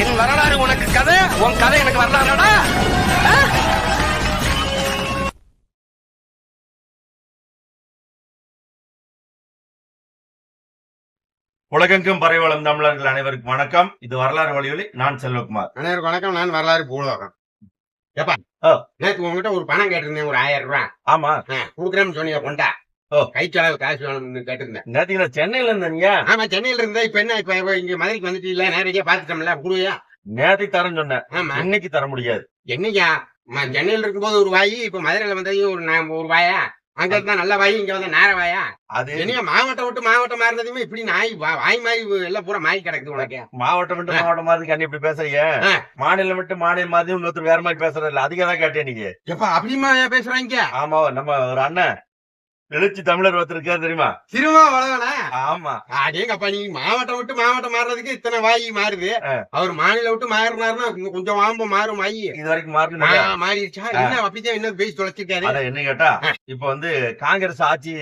என் வரலாறு உனக்கு கதை, உன் கதை எனக்கு வரலாறாடா. உலகெங்கும் பரவலம் தமிழர்கள் அனைவருக்கும் வணக்கம். இது வரலாறு வழியொலி. நான் செல்வகுமார். அனைவருக்கும் வணக்கம். நான் வரலாறு பூலோகம். ஏப்பா, நேற்று உங்ககிட்ட ஒரு பணம் கேட்டிருந்தேன், ஒரு 1000 ரூபாய். ஆமா, குடுக்குறேன்னு சொன்னீங்க. கொண்டா கை செலவு காசு வேணும்னு கேட்டிருந்தேன். நேற்று சென்னையில இருந்தீங்க. ஆமா, சென்னையில இருந்தா இப்ப என்ன, இப்ப இங்க மதுரைக்கு வந்துட்டு இல்ல, நேரடியா பாத்துட்டோம்ல. குடுவையா நேற்று தரேன்னு சொன்னேன். ஆமா, இன்னைக்கு தர முடியாது. என்னையா சென்னையில இருக்கும்போது ஒரு வாயி, இப்ப மதுரையில வந்ததையும் ஒரு வாயா. அங்க இருந்தா நல்ல வாயி, இங்க வந்தா நேர வாயா. அது என்னையா மாவட்டம் விட்டு மாவட்டம் மாறினதுமே இப்படி நாய் வாய் மாதிரி எல்லாம் பூரா மாறி கிடக்குது உனக்கு. மாவட்டம் விட்டு மாவட்டம் மாதிரி கண்ணி இப்படி பேசுறீங்க. மாநிலம் விட்டு மாநிலம் மாதிரி இன்னொருத்தர் வேற மாதிரி பேசுறது இல்ல. அதிகம் தான் கேட்டேன் நீங்க. எப்ப அப்படிமா பேசுறாங்க? ஆமா, நம்ம ஒரு அண்ணன் எழுச்சி தமிழர் ஒருத்தர் இருக்காரு தெரியுமா? திரும்ப வளவனா? ஆமா. அடேங்கப்பா, நீ மாவட்டம் விட்டு மாவட்டம் மாறுறதுக்கு இத்தனை வாயி மாறுது. அவர் மாநிலம் விட்டு மாறினாருன்னா கொஞ்சம் வாம்ப மாறும் வாயி. இது வரைக்கும் மாறிடுச்சா? என்ன அப்படிதான் என்ன பேசி தொலைச்சிருக்காரு? அத என்ன கேட்டா, இப்ப வந்து காங்கிரஸ் ஆட்சி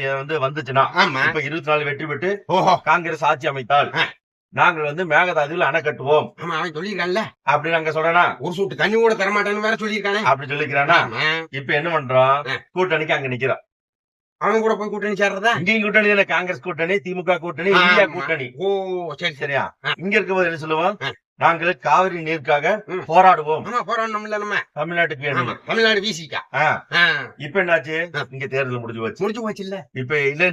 வந்துச்சுன்னா, இப்ப 24 வெற்றி பெற்று காங்கிரஸ் ஆட்சி அமைத்தால் நாங்கள் வந்து மேகதாதுவில் அணை கட்டுவோம். ஆமா, அவன் சொல்லிருக்கான்ல. அப்படி நாங்க சொல்றேன்னா, ஒரு சொட்டு தண்ணி கூட தரமாட்டேன்னு வேற சொல்லிருக்கானே. அப்படி சொல்லிக்கிறானா? இப்ப என்ன பண்றோம்? கூட்டணிக்கு அங்க நிக்கிறோம். அவன் கூட போய் கூட்டணி சேர்றதா? இங்கேயும் கூட்டணி இல்ல. காங்கிரஸ் கூட்டணி, திமுக கூட்டணி, இந்தியா கூட்டணி. ஓ சரி சரியா? இங்க இருக்கும்போது என்ன சொல்லுவோம்? நாங்கள் காவிரி நீருக்காக போராடுவோம். போராடணும்ல நம்ம. தமிழ்நாட்டுக்கு வேணும். தமிழ்நாடு வீசிக்கா. இப்ப என்னாச்சு? இங்க தேர்தல் முடிஞ்சு போச்சு இல்ல. இப்ப இல்ல,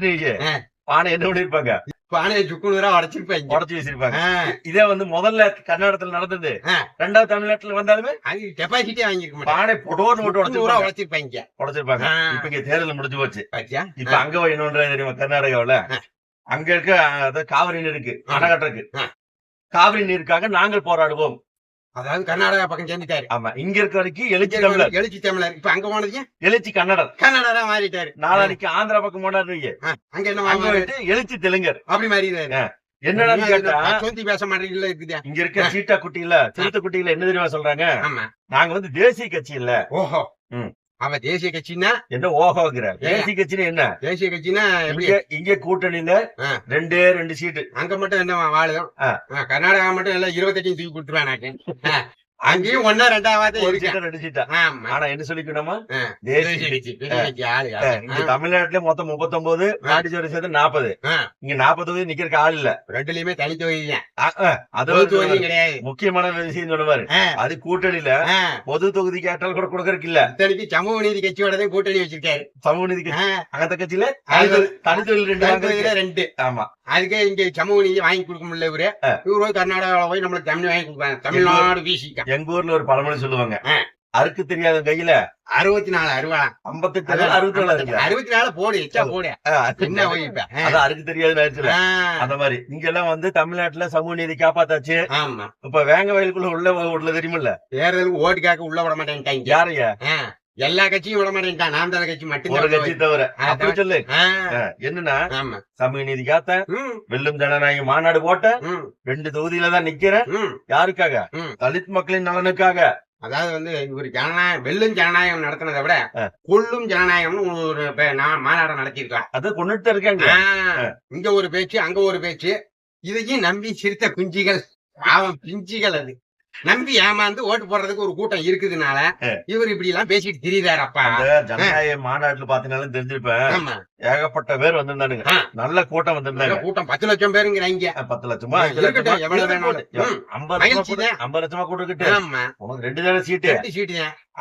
பானை என்ன பண்ணிருப்பாங்க? பானையை சுக்குநூறா உடைச்சிருப்பாங்க, உடச்சு வச்சிருப்பாங்க. இதே வந்து முதல்ல கர்நாடகத்துல நடந்தது. ரெண்டாவது தமிழ்நாட்டுல வந்தாலுமே டெபாசிட்டே வாங்கிருக்க பானை போட்டு உடைச்சிருப்பாங்க. இப்ப இங்க தேர்தல் முடிஞ்சு போச்சு. இப்ப அங்க என்னன்ற தெரியுமா? கர்நாடகாவில அங்க இருக்க காவிரி நீருக்கு அணை கட்டுறதுக்கு, காவிரி நீருக்காக நாங்கள் போராடுவோம். அதாவது கர்நாடகா பக்கம் சேர்ந்துட்டாரு. ஆமா, இங்க இருக்க வரைக்கும் எழுச்சி தமிழர். எழுச்சி தமிழர். இப்ப அங்க போனது எழுச்சி கன்னடா மாறிட்டாரு. நாளைக்கு ஆந்திரா பக்கம் போனாரு. அங்க என்ன எழுச்சி தெலுங்கர் அப்படி மாறிடுறாரு. என்னன்னு கேட்டா, பேச மாட்டீங்களா? இருக்குதா இங்க இருக்க சீட்டா குட்டியில சிறுத்தை குட்டியில என்ன தெரியுமா சொல்றாங்க? நாங்க வந்து தேசிய கட்சி இல்ல. ஓஹோ, அவ தேசிய கட்சின்னா என்ன? ஓஹோங்கிற தேசிய கட்சினா என்ன? தேசிய கட்சினா இங்க கூட்டணியில 2 சீட்டு. அங்க மட்டும் என்ன வாழும்? கர்நாடகா மட்டும் எல்லாம் 28 தூக்கி கொடுத்துருவேன். அங்கேயும் 1 2 சீட்டா. ஆனா என்ன சொல்லிக்கணுமா? தேசிய கட்சி. இங்க தமிழ்நாட்டுல மொத்தம் 39, நாட்டுச்சோரை சேர்த்து 40. இங்க 40 தொகுதி நிக்கிறதுக்கு ஆள் இல்ல. ரெண்டுலயுமே தனி தொகுதி. அது கிடையாது. முக்கியமான விஷயம் சொல்லுவாரு. அது கூட்டணியில பொது தொகுதி கேட்டால் கூட கொடுக்கறதுக்கு இல்ல. இத்தனைக்கு சமூக நீதி கட்சியோட கூட்டணி வச்சிருக்காரு. சமூக நீதி கட்சி அந்த கட்சியில தனித்தொழில் 2. ஆமா, அதுக்கே இங்க சமூக நீதி வாங்கி கொடுக்க முடியல. இவரு கர்நாடகாவில போய் நம்மளுக்கு தமிழ் வாங்கி கொடுப்பாங்க. தமிழ்நாடு வீசிக்கா. எங்க ஊர்ல ஒரு பழமொழி சொல்லுவாங்க, அறுக்கு தெரியாத கையில 64 அருவா. 64 போடு, எச்சா போடு. என்ன அதான் அறுக்கு தெரியாதுன்னு. அந்த மாதிரி இங்க எல்லாம் வந்து தமிழ்நாட்டுல சமூக நீதி காப்பாத்தாச்சு. இப்ப வேங்க வயலுக்குள்ள உள்ள தெரியுமில்ல, தேர்தலுக்கு ஓட்டு கேட்க உள்ள விட மாட்டேன்ட்டாங்க. யாரையா? எல்லா கட்சியும் விட மாட்டேன்ட்டான். நாம் தான் கட்சி மட்டும், ஒரு கட்சி தவிர. அப்படி சொல்லு. என்னன்னா, சமூக நீதி காத்த, வெல்லும் ஜனநாயக மாநாடு போட்ட, 2 தொகுதியில தான் நிக்கிறேன். யாருக்காக? தலித் மக்களின் நலனுக்காக. அதாவது வந்து ஒரு ஜனநாயகம், வெல்லும் ஜனநாயகம் நடத்தினதை விட கொல்லும் ஜனநாயகம்னு ஒரு மாநாடு நடத்திருக்கான். அது கொண்டுட்டு இருக்காங்க. இங்க ஒரு பேச்சு, அங்க ஒரு பேச்சு. இதையும் நம்பி சிரித்த குஞ்சிகள், பாவம் பிஞ்சிகள், அது நம்பி ஏமாந்து ஓட்டு போடுறதுக்கு ஒரு கூட்டம் இருக்குதுனால இவர் இப்படி எல்லாம் பேசிட்டு திரியுறாரு. அப்பா, ஜனநாயக மாநாட்டுல பாத்தீங்கன்னாலும் தெரிஞ்சிருப்பேன், ஏகப்பட்ட பேர் வந்திருந்தானுங்க. நல்ல கூட்டம் வந்திருந்தாங்க. கூட்டம் 10 லட்சம் பேருங்கிறாங்க. 10 லட்சமா? 50 லட்சமா கொடுக்கிட்டு உனக்கு 2 தானே சீட்டு.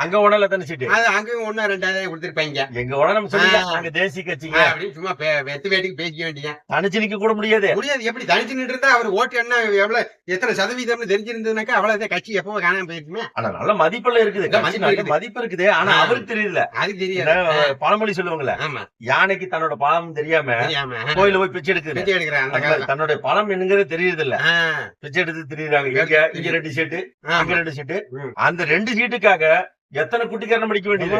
அங்க உடனே எத்தனை சீட்டு? அங்கேயும் 1 2 கொடுத்திருப்பாங்க. எங்க உடனே நம்ம சொல்லி தேசிய கட்சிங்க அப்படின்னு சும்மா வெத்து வேட்டுக்கு பேசிக்க வேண்டிய. தனிச்சு நிக்க கூட முடியாது. எப்படி தனிச்சு நின்று இருந்தா அவர் ஓட்டு என்ன எவ்வளவு எத்தனை சதவீதம்னு தெரிஞ்சிருந்ததுனாக்கா அவ்வளவு கட்சி எப்பவும் காணாம போயிருக்குமே. ஆனா நல்ல மதிப்புல இருக்குது, மதிப்பு இருக்குது. ஆனா அவருக்கு தெரியல. அதுக்கு தெரியல. பழமொழி சொல்லுவாங்கல்ல, யானைக்கு தன்னோட பழம் தெரியாம கோயில போய் பிச்சை எடுக்குது. தன்னுடைய பழம் என்னங்கிறது தெரியுது இல்ல, பிச்சை எடுத்து தெரியுறாங்க. இங்க 2 சீட்டு, அங்க 2 சீட்டு. அந்த 2 சீட்டுக்காக எத்தனை குட்டிக்காரன் படிக்க வேண்டியது?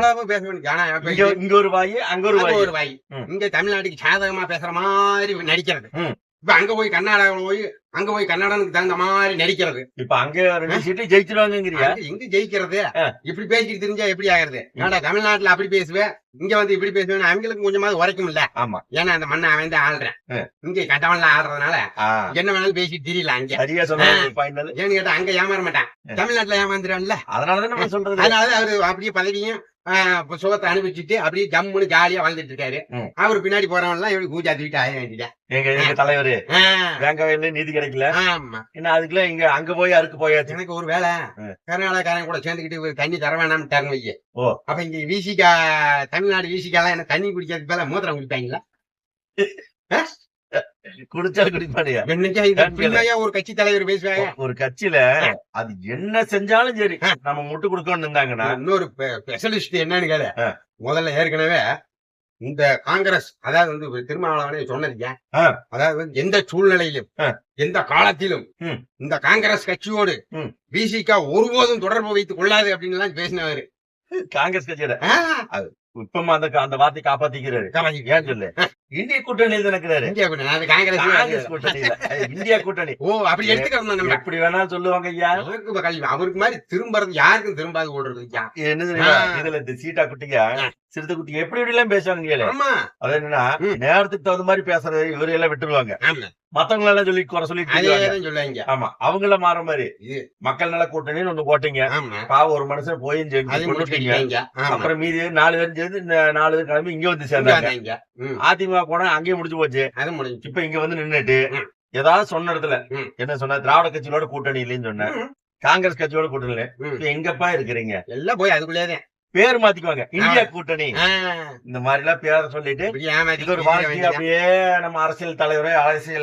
இங்க ஒரு வாய், அங்க ஒரு வாய். இங்க தமிழ்நாட்டுக்கு சாதகமா பேசுற மாதிரி நடிக்கிறது. இப்ப அங்க போய் கர்நாடகனுக்கு தகுந்த மாதிரி நடிக்கிறது. இப்ப அங்க 2 சீட்டு ஜெயிச்சிருவாங்கங்கிறியா? எங்க ஜெயிக்கிறது? இப்படி பேசிட்டு தெரிஞ்சா எப்படி ஆகுறது? ஏன்டா தமிழ்நாட்டுல அப்படி பேசுவேன், இங்க வந்து இப்படி பேசுவேன், அவங்களுக்கு கொஞ்சமாவது உரைக்கும் இல்ல. ஆமா, ஏன்னா அந்த மண்ணை அவன் தான் ஆள்றேன், இங்க கட்டவன்ல ஆடுறதுனால என்ன வேணாலும் பேசிட்டு தெரியல. அங்க சரியா சொன்னாங்க. ஏன்னு கேட்டா அங்க ஏமாற மாட்டான், தமிழ்நாட்டுல ஏமாந்துறான்ல. அதனாலதான் நம்ம சொல்றது. அதனால அவரு அப்படியே பதவியும் சுகத்தை அனுபவிச்சுட்டு அப்படியே ஜம்முன்னு ஜாலியா வாழ்ந்துட்டு இருக்காரு. அவரு பின்னாடி போறவன் எல்லாம் எப்படி கூஜா தூக்கிட்டு ஆய வேண்டியதான். எங்க தலைவரு வேங்கவேல நீதி கிடைக்கல. ஆமா, என்ன அதுக்குள்ள இங்க அங்க போய் அறுக்கு போயாச்சு. எனக்கு ஒரு வேலை கர்நாடகாரன் கூட சேர்ந்துக்கிட்டு தண்ணி தர வேணாம்ட்டாருன்னு வைய. அப்ப இங்க வீசிக்கா தமிழ்நாடு வீசிக்காலாம் என்ன தண்ணி குடிக்கிறதுக்கு மேல மூத்திரம் குடிப்பாங்களா? குடிச்சா குடிப்பானியா? என்னைக்கா ஒரு கட்சி தலைவர் பேசுவாங்க. ஒரு கட்சியில அது என்ன செஞ்சாலும் சரி நம்ம முட்டு கொடுக்கணும்னு இருந்தாங்கன்னா இன்னொரு ஸ்பெஷலிஸ்ட் என்னன்னு கேளு. முதல்ல ஏற்கனவே இந்த காங்கிரஸ், அதாவது வந்து திருமாவளவனே சொன்னதுங்க, அதாவது எந்த சூழ்நிலையிலும் எந்த காலத்திலும் இந்த காங்கிரஸ் கட்சியோடு பிசிகா ஒருபோதும் தொடர்பு வைத்துக் கொள்ளாது அப்படின்னு எல்லாம் பேசினவரு. காங்கிரஸ் கட்சியோட இப்பமா அந்த வார்த்தை காப்பாத்திக்கிறாரு. ஏன் சொல்லு, இந்திய கூட்டணியில் இருக்கிறாரு. காங்கிரஸ் கூட்டணி இந்தியா கூட்டணி. ஓ, அப்படி எடுத்துக்கிறோம். நம்ம எப்படி வேணாலும் சொல்லுவாங்க ஐயா. அவருக்கு மாதிரி திரும்பறது யாருக்கும் திரும்பாது ஓடுறது. என்ன இதுல இந்த சீட்டா குட்டிங்க சிறுத்தை குட்டி எப்படி எப்படி எல்லாம் பேசுவாங்க. அது என்னன்னா நேரத்துக்கு தகுந்த மாதிரி பேசுறது இவரு எல்லாம் விட்டுருவாங்க. மத்தவங்க எல்லாம் சொல்லி குறை சொல்லிட்டு. ஆமா, அவங்கள மாற மாதிரி மக்கள் நல கூட்டணின்னு ஒண்ணு போட்டீங்க. பாவம் ஒரு மனுஷன் போய் கொண்டுட்டீங்க. அப்புறம் மீதி 4 பேரும் சேர்ந்து இந்த 4 பேர் கிளம்பி இங்க வந்து சேர்ந்தாங்க. அதிமுக போனா அங்கேயே முடிஞ்சு போச்சு. இப்ப இங்க வந்து நின்னுட்டு ஏதாவது சொன்ன இடத்துல என்ன சொன்ன, திராவிட கட்சியோட கூட்டணி இல்லைன்னு சொன்ன, காங்கிரஸ் கட்சியோட கூட்டணி இல்லை, எங்கப்பா இருக்கிறீங்க? எல்லாம் போய் அதுக்குள்ளேதான் பேர் மாத்திக்குவாங்க, இந்தியா கூட்டணி இந்த மாதிரி எல்லாம் பேர சொல்லிட்டு இது ஒரு வாழ்க்கை. அப்படியே நம்ம அரசியல் தலைவரே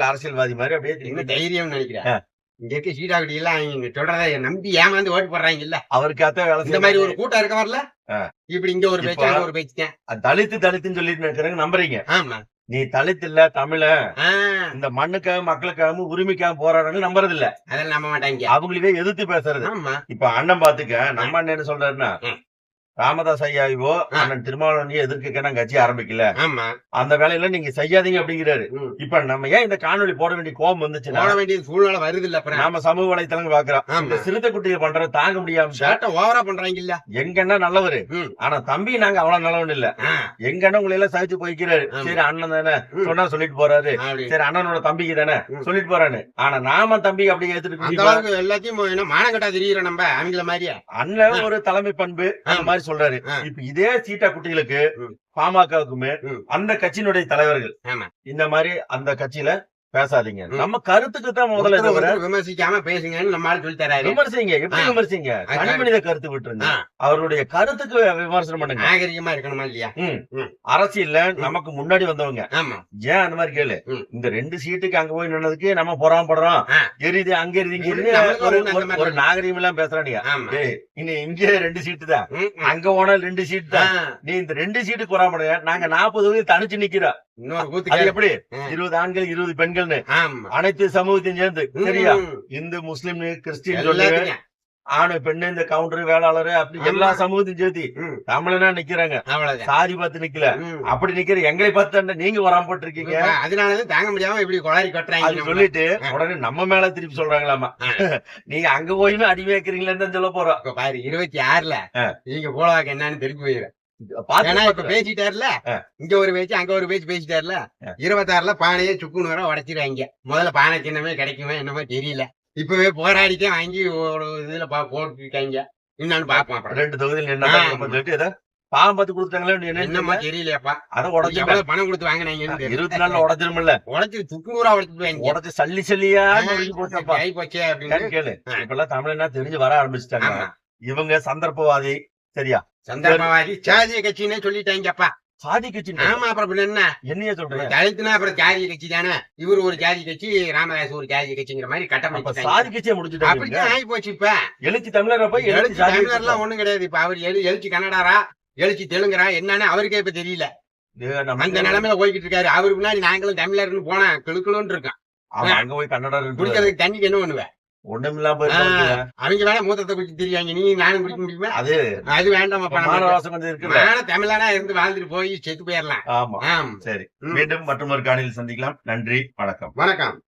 அரசியல்வாதி மாதிரி அப்படியே தைரியம் நினைக்கிறேன். இங்க இருக்க சீடாக்குடி எல்லாம் இங்க சொல்றத நம்பி ஏமாந்து ஓட்டு போடுறாங்க இல்ல. அவருக்காக வேலை இந்த மாதிரி ஒரு கூட்டம் இருக்க வரல. இப்படி இங்க ஒரு பேச்சு அங்க ஒரு பேச்சு தலித்துன்னு சொல்லிட்டு நினைக்கிறாங்க, நம்புறீங்க. ஆமா, நீ தலித்து இல்ல தமிழ, இந்த மண்ணுக்காக மக்களுக்காக உரிமைக்காக போராடுறாங்க, நம்புறது இல்ல. அதெல்லாம் நம்ப மாட்டாங்க, அவங்களுக்கே எதிர்த்து பேசுறது. இப்ப அண்ணன் பாத்துக்க, நம்ம அண்ணன் என்ன சொல்றாருன்னா, ராமதாஸ் ஐயாவோ அண்ணன் திருமாவளவனையோ எதிர்க்க கட்சி ஆரம்பிக்கல, அந்த வேலையில நீங்க செய்யாதீங்க அப்படிங்கிறாரு. இப்ப நம்ம ஏன் இந்த காணொலி போட வேண்டிய கோபம் வந்துச்சுன்னா, போட வேண்டிய சூழ்நிலை வருது இல்ல. நாம சமூக வலைத்தளங்கள் பாக்குறோம், இந்த சிறுத்தை குட்டியை பண்றது தாங்க முடியாம ஓவரா பண்றாங்க இல்ல. எங்கன்னா நல்லவரு, ஆனா தம்பி நாங்க அவ்வளவு நல்லவன் இல்ல. எங்கன்னா உங்களை எல்லாம் சகிச்சு போய்க்கிறாரு. சரி அண்ணன் தானே சொன்னா சொல்லிட்டு போறாரு, சரி அண்ணனோட தம்பிக்கு தானே சொல்லிட்டு போறாரு. ஆனா நாம தம்பி அப்படி ஏத்துட்டு எல்லாத்தையும் மானம் கட்டா தெரியுற நம்ம அவங்கள மாதிரியா. அண்ணன் ஒரு தலைமை பண்பு அந்த மாதிரி சொல்றாரு. இப்ப இதே சீட்டா குட்டிகளுக்கு பாமகவுக்குமே அந்த கட்சியினுடைய தலைவர்கள் இந்த மாதிரி அந்த கட்சியில பேசாதீங்க, நம்ம கருத்துக்கு தான் முதல்ல விமர்சிக்காம பேசுங்கன்னு நம்மளால சொல்லி தராரு. விமர்சிங்க, எப்படி விமர்சிங்க, தனி மனித கருத்து விட்டுருங்க, அவருடைய கருத்துக்கு விமர்சனம் பண்ணுங்க. நாகரிகமா இருக்கணுமா இல்லையா? அரசியல்ல நமக்கு முன்னாடி வந்தவங்க ஏன் அந்த மாதிரி கேளு, இந்த 2 சீட்டுக்கு அங்க போய் நின்னதுக்கு நம்ம பொறாமப்படுறோம், எரியுது அங்க எரியுது ஒரு நாகரிகம் எல்லாம் பேசுறானியா. இன்னும் இங்கே 2 சீட்டு தான், அங்க போனா 2 சீட்டு தான், நீ இந்த 2 சீட்டு பொறாமடைய, நாங்க 40 தனிச்சு நிக்கிறோம். எப்படி 20 ஆண்கள் 20 பெண்கள் அனைத்து சமூகத்தையும் சேர்ந்து, சரியா, இந்து முஸ்லிம் கிறிஸ்டின் ஆணு பெண்ணு இந்த கவுண்டர் வேளாளர் அப்படி எல்லா சமூகத்தையும் சேர்த்து தமிழனா நிக்கிறாங்க. சாதி பார்த்து நிக்கல, அப்படி நிக்கிற எங்களை பார்த்து நீங்க வராம இருக்கீங்க, அதனாலதான் தாங்க முடியாம இப்படி கொளாரி கட்டுறாங்க சொல்லிட்டு உடனே நம்ம மேல திருப்பி சொல்றாங்களாமா, நீங்க அங்க போயுமே அடி வைக்கிறீங்களேன்னு சொல்ல போறோம். பாரு 26ல நீங்க போலாக்கு என்னன்னு திருப்பி போயிரு. பேசிட்டாருல, இங்க ஒரு பேச்சு அங்க ஒரு பேச்சு பேசிட்டாருல. 26ல பானையே சுக்குன்னு வர உடைச்சிருவாங்க. முதல்ல பானை சின்னமே கிடைக்குமே என்னமோ தெரியல. இப்பவே போராடிட்டே வாங்கி ஒரு இதுல போட்டுருக்காங்க. என்னன்னு பாப்போம். 2 தொகுதியில் என்ன பாவம் பார்த்து கொடுத்தாங்களே என்னமா தெரியலையாப்பா. அதை உடச்சு பணம் கொடுத்து வாங்கினாங்க. 24 உடச்சிருமில்ல, உடச்சு சுக்குநூறா உடச்சிட்டு உடச்சு சல்லி சல்லியா போச்சு அப்படின்னு கேளு. இப்ப எல்லாம் தமிழ்னா தெரிஞ்சு வர ஆரம்பிச்சுட்டாங்க. இவங்க சந்தர்ப்பவாதி, சரியா, சந்தர்ப்பவாதி சாதிய கட்சின்னு சொல்லிட்டாங்கப்பா. சாதி கட்சி? ஆமா, அப்புறம் என்ன என்னைய சொல்றேன், தலித்துனா அப்புறம் ஜாதிய கட்சி தானே. இவரு ஒரு ஜாதி கட்சி, ராமதாஸ் ஒரு ஜாதிய கட்சிங்கிற மாதிரி கட்டமைப்பு சாதி கட்சியை முடிச்சுட்டு அப்படிதான் ஆகி போச்சு. இப்ப எழுச்சி தமிழர் போய் எழுச்சி தமிழர் எல்லாம் ஒண்ணும் கிடையாது. இப்ப அவர் எழுச்சி கன்னடாரா எழுச்சி தெலுங்குறா என்னன்னு அவருக்கே இப்ப தெரியல. அந்த நிலைமையில போய்கிட்டு இருக்காரு. அவருக்கு முன்னாடி நாங்களும் தமிழர்னு போனா கிளுக்குன்னு இருக்கோம். அங்க போய் கன்னடா குடிக்கிறதுக்கு தண்ணிக்கு என்ன பண்ணுவேன், ஒண்ணுமில்லாம போயிருப்பாங்க. அவங்க வேணா மூத்தத்தை குடிச்சு தெரியாங்க, நீ நானும் குடிக்க முடியுமா? அது அது வேண்டாமப்பா. மானவாசம் கொஞ்சம் இருக்குல்ல. நானும் தமிழனா இருந்து வாழ்ந்துட்டு போய் செத்து போயிடலாம். ஆமா, சரி. மீண்டும் மற்றொரு காணொளியில் சந்திக்கலாம். நன்றி, வணக்கம். வணக்கம்.